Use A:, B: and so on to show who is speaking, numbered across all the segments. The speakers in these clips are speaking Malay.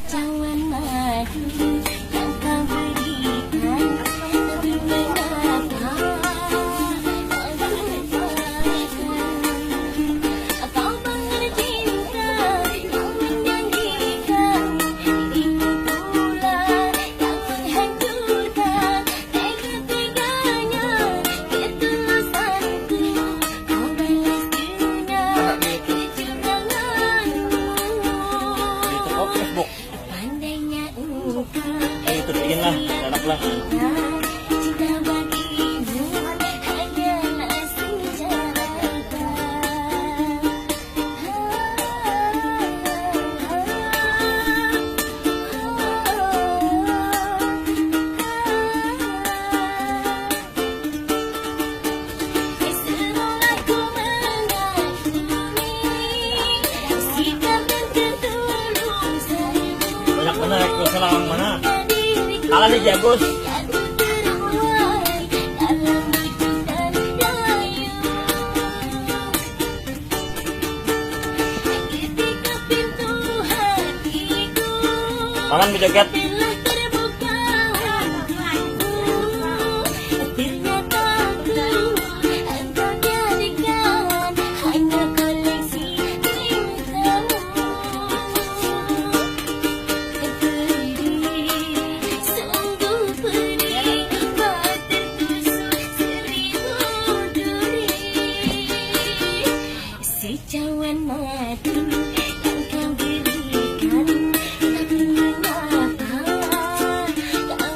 A: cawan madu yang kau berikan, tapi mengapa aku lupakan? Kau bangun cinta yang menjanjikan, dirimu pula yang menghancurkan. Tega-teganya ketulusanku, kau balas dengan kecuranganmu.
B: Facebook.
A: Pandainya engkau
B: Itu bikin lah, enak lah.
A: cinta bagimu hanyalah senjata. Sebelum aku mengagumi sikap dan ketulusanmu,
B: Banyak mana itu selang mana? Kalah nih Jagus. Paman berjoget.
A: Cawan madu yang kau berikan, tapi mengapa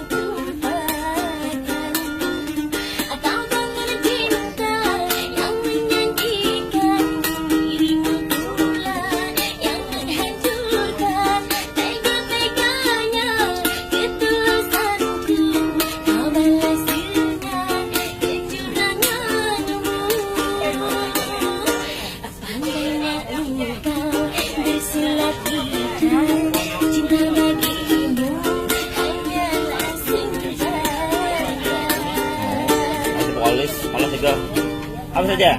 A: kau lupakan? Kau bangun cinta yang menjanjikan, dirimu pula yang menghancurkan. Tega-teganya ketulusanku, kau balas dengan kecuranganmu. Pandainya engkau bersilat ikan, cinta bagimu hanyalah senjata.
B: Masih polis, malah segar. Apa saja?